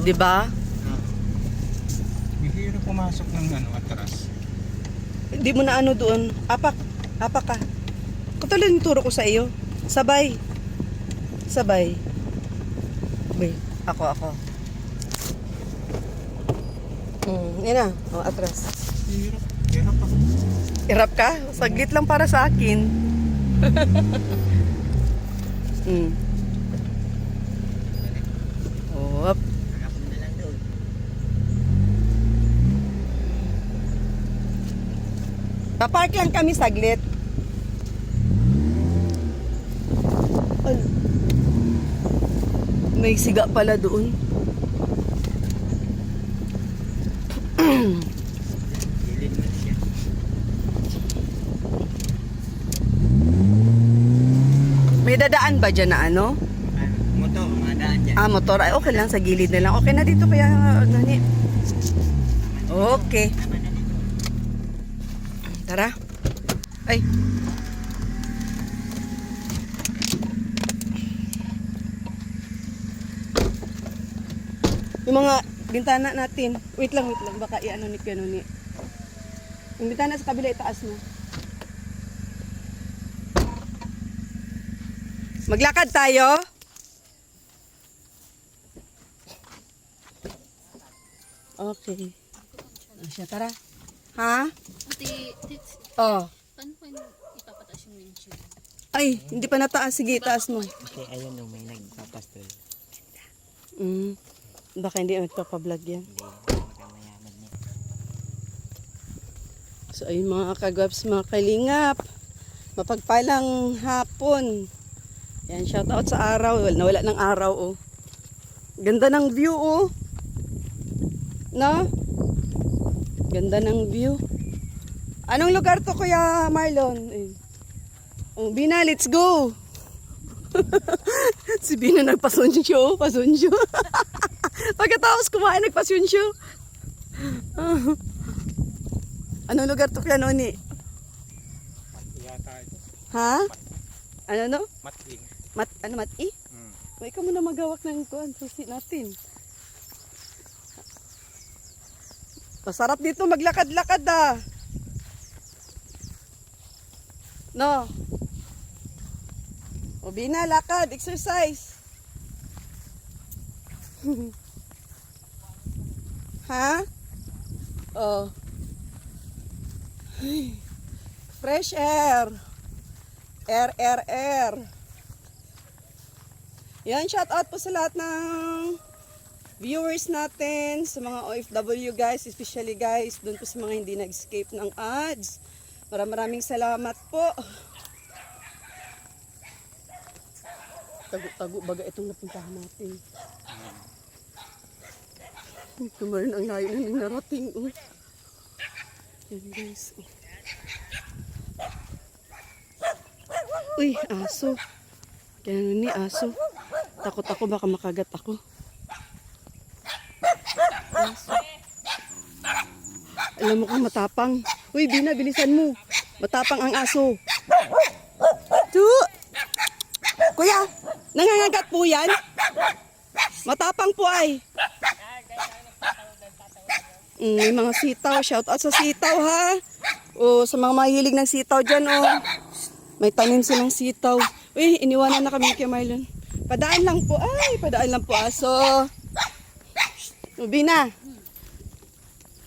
di ba? Bihira pumasok ng atras. Hindi mo na ano doon. Apak ka. Katulad yung turo ko sa iyo. Sabay. Bay, ako. Yan na. Atras. Hirap ako. Hirap ka? Saglit lang para sa akin. Op. Harap mo na lang doon. Papark lang kami saglit. May siga pala doon. Dilin mo na siya. May dadaan ba dyan na ano? Motor, madaan dyan. Motor. Ay, okay lang. Sa gilid na lang. Okay na dito kaya, nani. Okay. Tama na dito. Tara. Ay. Yung mga bintana natin. Wait lang. Baka i-ano ni Piano ni. Yung bintana sa kabila itaas mo. Maglakad tayo. Okay. Siya, tara. Ha? Ate, Oh. paano pa ipapataas yung windshield? Ay, hindi pa nataas. Sige, itaas mo. Kasi ayun o, may nagpapastol. Baka hindi nagpapablog yan. Hindi, magkamayaman niya. So, ayun mga kagwaps, mga kalingap. Mapagpalang hapon. Yan, shout out sa araw. Nawala ng araw, oh. Ganda ng view, oh. No? Ganda ng view. Anong lugar to, Kuya Marlon? Oh, Bina, let's go. Si Bina nagpasunsyo. Pagkatapos kumain, nagpasunsyo. Anong lugar to, Kuya Noni? Yata ito. Ha? Ano no? Mating. Mati? O, ikaw muna magawak ng kuwan. Susi natin. Masarap dito maglakad-lakad ah. No? O, Bina, lakad. Exercise. Ha? Oh. Fresh air. Air. Yan, shout out po sa lahat ng viewers natin, sa mga OFW guys, especially guys, doon po sa mga hindi nag-escape ng ads. Maraming salamat po. Tago-tago baga itong napuntahan natin. Kumarin ang layo na narating. Oh. Yan guys. Uy, aso. Kaya ni aso. Takot ako, baka makagat ako. Aso. Alam mo kung matapang. Uy, Bina, bilisan mo. Matapang ang aso. Tu! Kuya, nangangagat po yan? Matapang po ay. May mga sitaw. Shout out sa sitaw ha. O, sa mga mahilig ng sitaw dyan o. May tanim silang sitaw. Uy, iniwanan na kami kay Marlon. Padaan lang po. Ay, padaan lang po aso. Ubi na.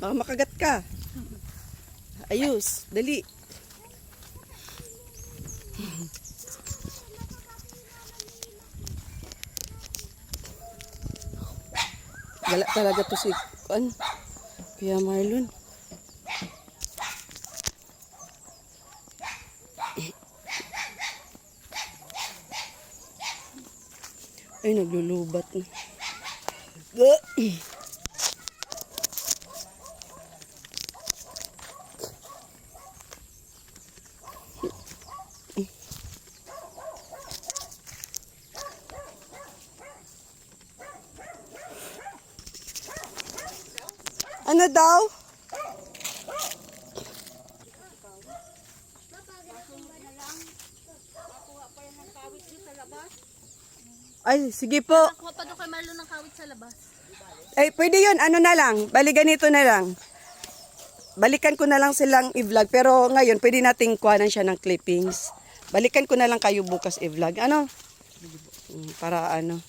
Baka makagat ka. Ayos, dali. Gala talaga to si Kuya Marlon. Ay, naglulubat na. Ano daw? Ay, sige po. Nakuha pa doon kay Marlon ng kawit sa labas. Ay, pwede yun. Ano na lang. Bali ganito na lang. Balikan ko na lang silang i-vlog. Pero ngayon, pwede nating kuhanan siya ng clippings. Balikan ko na lang kayo bukas i-vlog. Ano? Para ano.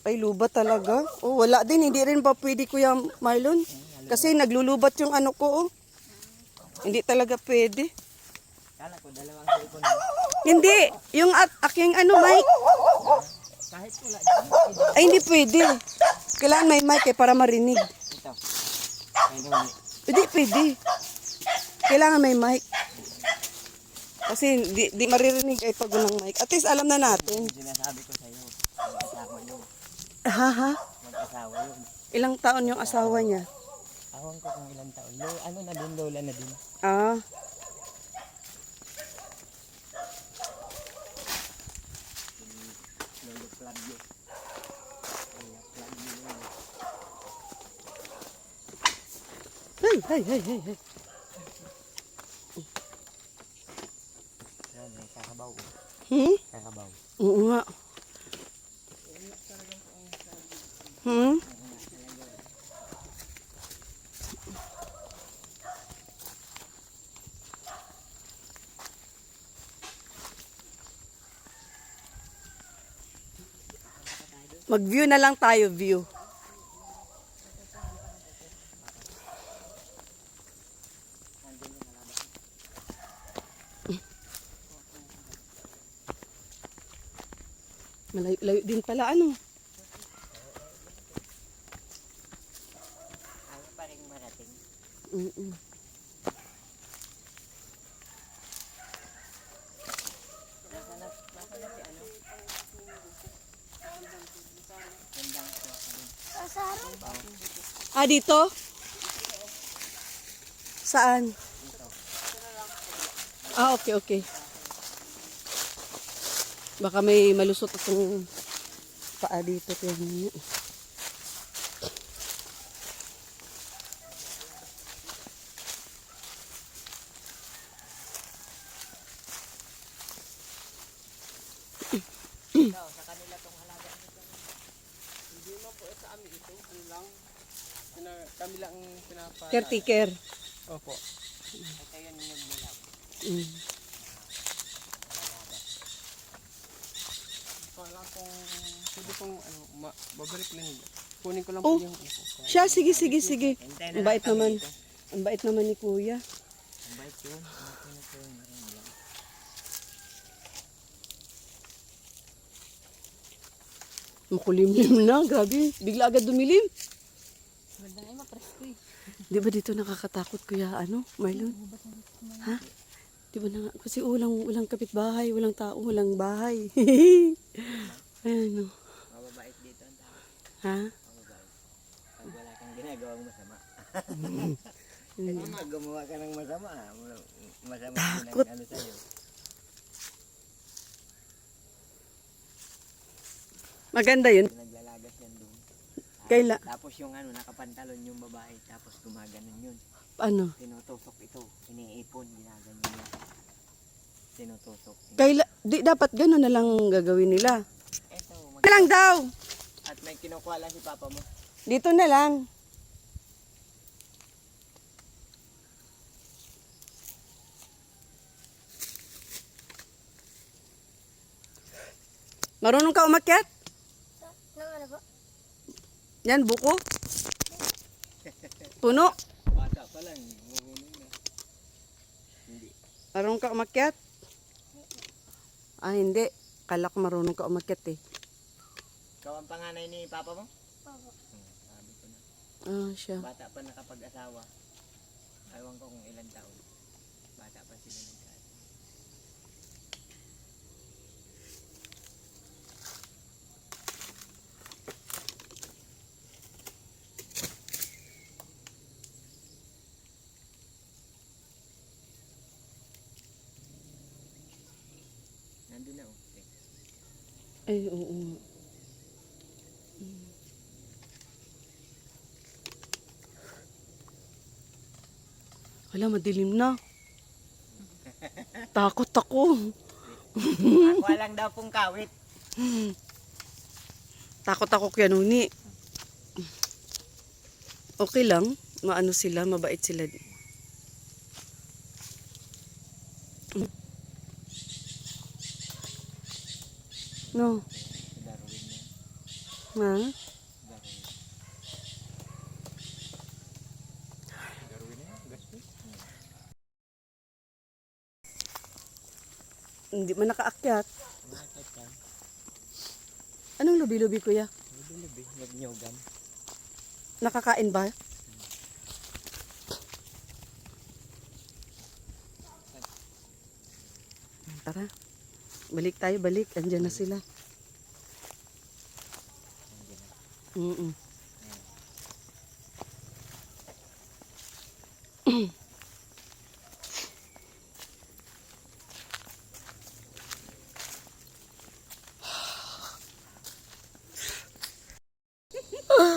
Ay, lubat talaga. Oh, wala din. Hindi rin pa pwede, Kuya Marlon. Kasi naglulubat yung ano ko, oh. Hindi talaga pwede. Kala ko dalawang cellphone. Hindi. Yung aking ano, mic. Kahit wala. Ay, hindi pwede. Kailangan may mic para marinig. Ito. Ay, hindi. Hindi pwede. Kailangan may mic. Kasi di maririnig ay pag walang mic. At least alam na natin. Sinasabi ko sa'yo. Mag-asawa yun. Ha? Mag-asawa yun. Ilang taon yung asawa niya? Awan ko kung ilang taon. Ano na din, lola na din. Ah. Lolo Flavio. Lola Flavio. Hey. Yan, may kakabaw. Kakabaw. Oo nga. Mag-view na lang tayo, view. Malayo din pala, ano? Ayaw pa rin marating. Mm-mm. Nasa na si ano? Gandang kuha ka din. Ah, dito? Saan? Ah, okay. Baka may malusot akong paa dito. Kaya Ikaw, sa kanila tong halaga nito. Hindi mo po sa amin ito. Ano lang. Kami lang pinapa... caretaker. Opo. Ito yun yung nagmulaw. Mm. Wala kong... Pwede kong ano, babalik lang yun. Kunin ko lang Oh. po yung... Ano, Siya, sige. Hintay na Ang bait lang kami naman. dito. Ang bait naman ni Kuya. Ang bait yun. Ano po yung marami lang. Makulimlim na, grabe. Bigla agad dumilim. Maganda ay mapresko eh. Di ba dito nakakatakot, Kuya, Marlon? Ha? Di ba na, kasi walang kapitbahay, walang tao, walang bahay. Ayan, Mababait dito ang tao. Ha? Mababait. Pag wala kang ginagawang masama. Kasi pag gumawa ka ng masama, masama Takot. din ang ano sa'yo. Maganda yun. Naglalagas yan doon. Kaila, Tapos yung ano, nakapantalon yung babae, tapos gumaganon yun. ano? Tinutusok ito, iniipon, ginaganyan niya. Tinutusok. Di dapat gano'n na lang gagawin nila. Eto, Na lang daw. at may kinukuha lang si papa mo. Dito na lang. Marunong ka umakyat? Ano ba? Yan, buko. Puno. Bata pa lang, marunong na. Hindi. Marunong ka umakyat? Ah, hindi. Kala ko marunong ka umakyat eh. Ikaw ang panganay ni papa mo? Opo. Sabi ko na. Ah, siya. Bata pa nakapag-asawa. Ewan ko kung ilang taon. Bata pa sila nagkaat. Nandun na oh. Okay. Ay, oo. Wala, madilim na. Takot ako. Ako lang daw pong kawit. Takot ako kaya nuni. Okay lang. Maano sila, mabait sila. No. Ha? Hindi man nakaakyat. Anong lubi-lubi kuya? Lubi, nagnyogam. Nakakain ba? Tara. Balik tayo, balik. Andiyan na sila. Mm-mm.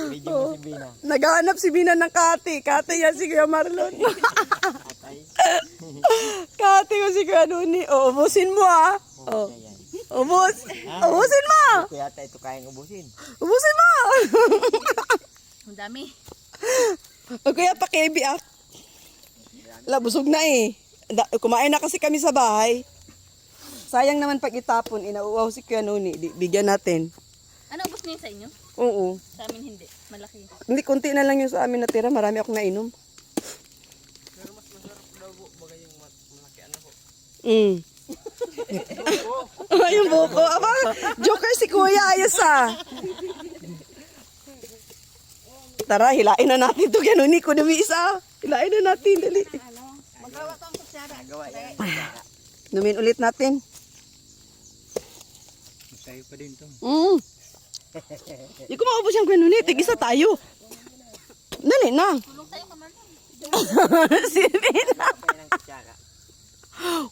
Medyo mo si Bina. Naghahanap si Bina ng kati. Kati yan si Kuya Marlon. Atay. Kati ko si Kuya Nuni. O, ubusin mo ah. O, Siya yan. ubus. Ubusin mo. Kaya ata ito kayang ubusin. Ubusin mo. Ang dami. O kuya, pakibi ah. Wala, busog na eh. Kumain na kasi kami sa bahay. Sayang naman pag itapon. Inauuaw si Kuya Nuni. Bigyan natin. Ano ubos niyo sa inyo? Oo. Sa amin hindi. Malaki. Hindi, konti na lang yung sa amin natira. Marami akong nainom. Pero mas masarap daw po, bagay yung malaki ano po. Yung buko. Aba, joker si Kuya. Ayos ah. Tara, hilain na natin ito. Ganun ni Kunumi isa. Hilain na natin. Dali. Nagawa yan. Numin ulit natin. Tayo pa din to. Hindi ko maubos yung ganun ni. Tig-isa tayo. Dali na. Tulong tayo kaman. Sige na. Kaya ng kutsara.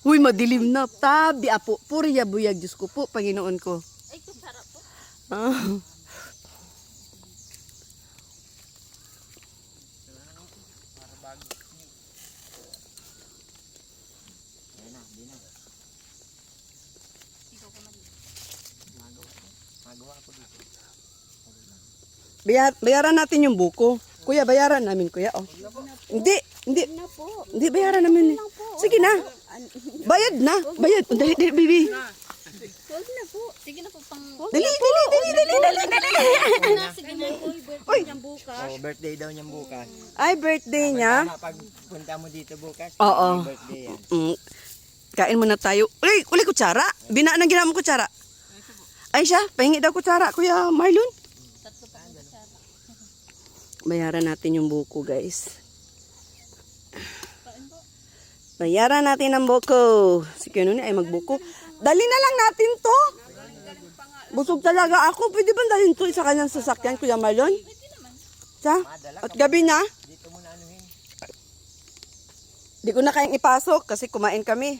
Huy, madilim na. Tabi apo. Puriya buyag. Diyos ko po, Panginoon ko. Ay, kusara po. Ah. Ayan na, Bina. Ikaw kaman. Magawa ko dito. Bayaran natin yung buko. Kuya, bayaran namin, kuya. Oh. Hindi, hindi. Hindi, bayaran namin. Sige na. Bayad na. Bayad. Dali, dali, baby. Huwag na po. Sige na po pang... Dali, dali, dali, dali, dali, dali. Sige na po. Uy. Oh, birthday daw niyang bukas. Ay, birthday niya. Tama, pag punta mo dito bukas, Oo. birthday yan. Kain muna tayo. Uli, kutsara. Bina na ginamang kutsara. Ay siya, pahingi daw kutsara, Kuya Marlon. Tatlo pa ang kusara. Bayaran natin yung buko, guys. Bayaran natin ang buko. Si Kuya Nuni ay magbuko. Dali na lang natin to. Busog talaga ako. Pwede ba dalhin to sa kanyang sasakyan, Kuya Marlon? Sa? At gabi na. Dito mo na anuhin. Di ko na kayang ipasok kasi kumain kami.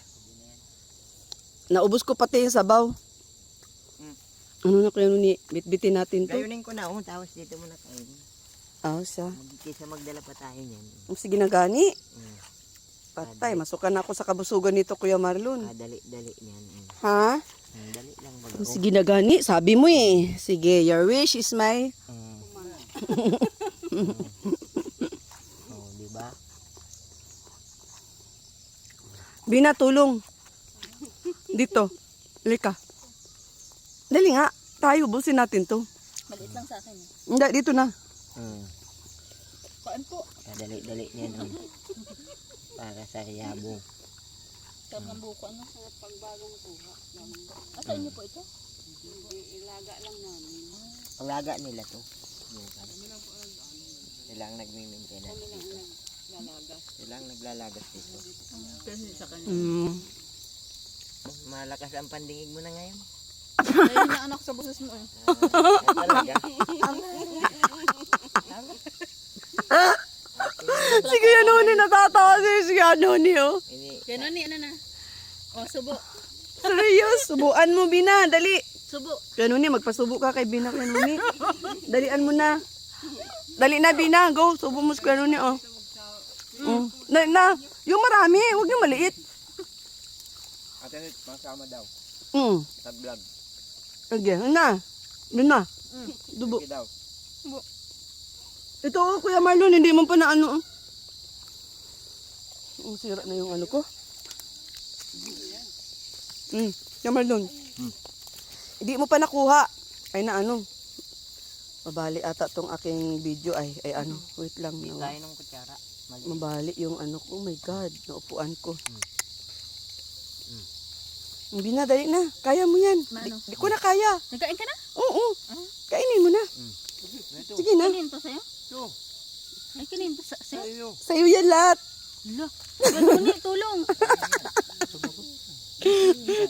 Naubos ko pati yung sabaw. Ano na Kuya Nuni? Bitbitin natin to. Gayunin ko na, tapos dito mo na kain. Siya. Kaysa magdala pa tayo niyan. Sige na gani. Patay, masukan na ako sa kabusugan nito, Kuya Marlon. Dali niyan. Ha? Dali lang ba? Sige na gani, sabi mo eh. Sige, your wish is my... Oh, di ba? Bina, tulong. Dito. Lika. Dali nga. Tayo, busin natin to. Maliit lang sa akin. Hindi, dito na. Paan po? Dali niyan. Para sa yabong. Sarap ng buko. Ano? Pagbagong kuha. Sa inyo po ito? Ang laga nila to. Sila ang nagmi-maintenance dito. Sila ang naglalagas dito. Malakas ang pandingig mo na ngayon. Ayun na anak sa buses mo eh. Talaga. Sige, ano ni natatawa si ano ni oh. Gano'n ni ano na? O, subo. Serious, subuan mo, Bina. Dali. Subo. Ano ni, magpasubo ka kay Bina. Ano ni? Dalian mo na. Dali na, Bina. Go, subo mo si ano ni oh. Na. Yung marami, huwag yung maliit. Ate, masama daw. Mm. Sa vlog. Sige, ano na? Yun na. Dubo. Sige daw. Ito, oh, Kuya Marlon, hindi mo pa na ano. Sira na yung ano ko. Kuya Marlon. Hindi mo pa nakuha. Ay na ano. Mabali ata tong aking video ay ano. Wait lang. No. Tayo ng kutsara. Mali. Mabali yung ano ko. Oh my God. Naupuan ko. Hindi na, dali na. Kaya mo yan. Mano? Di ko na kaya. Nagkain ka na? Oo. Kainin mo na. Sige na. Kinin to sa'yo? Ito, Ay, kinin to sa'yo? sa'yo. Sa'yo yan lahat. Hala. Ganun ni, tulong.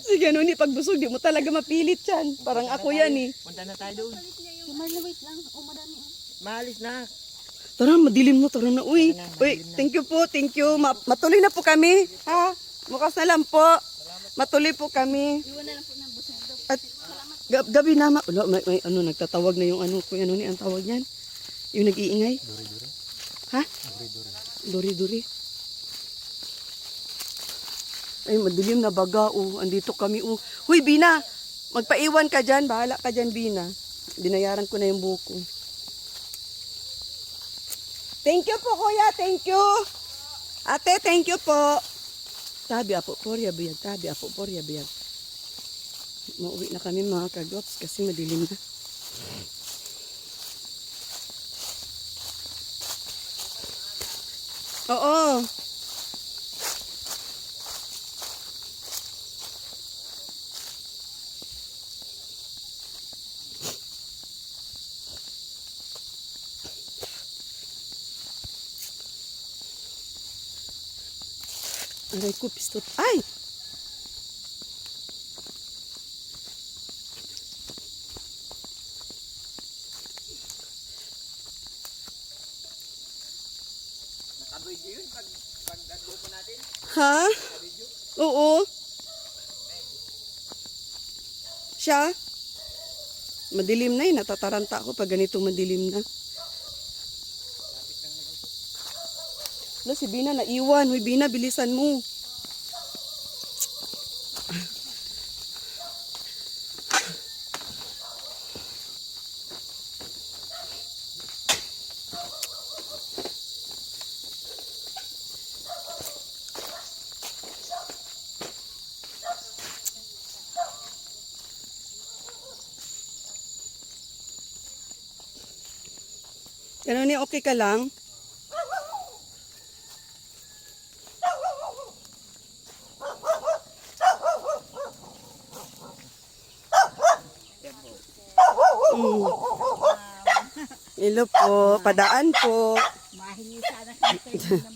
Sige, ano ni pagbusog, di mo talaga mapilit yan. Parang ako yan eh. Punta na tayo doon. Wait lang. O, madami. Maalis na. Tara, madilim na. Tara na. Uy, thank you po. Thank you. Matuloy na po kami. Ha? Bukas na lang po. Matuloy po kami. Iwan na lang po ng busog daw. At gabi na may ano, nagtatawag na yung ano. Kung ano ni ang tawag niyan. Yung nag-iingay. Duri-duri. Ha? Duri-duri. Ay, madilim na baga. Andito kami. Huy, Bina. Magpaiwan ka dyan. Bahala ka dyan, Bina. Binayaran ko na yung buko. Thank you po, Kuya. Thank you. Ate, thank you po. Tabi apo porya biyan. Tabi apo porya biyan. Mauwi na kami mga kagwaps kasi madilim na. Oo. Aray ko, pistot. Ay! Naka-video yun pag nag-grupo natin. Ha? Oo. Siya? Madilim na eh. Natataranta ako pag ganitong madilim na. Wala, si Bina naiwan. Huy, Bina, bilisan mo. Ano ni, okay ka lang? Hello po, padaan po. Mahingi sana kita ng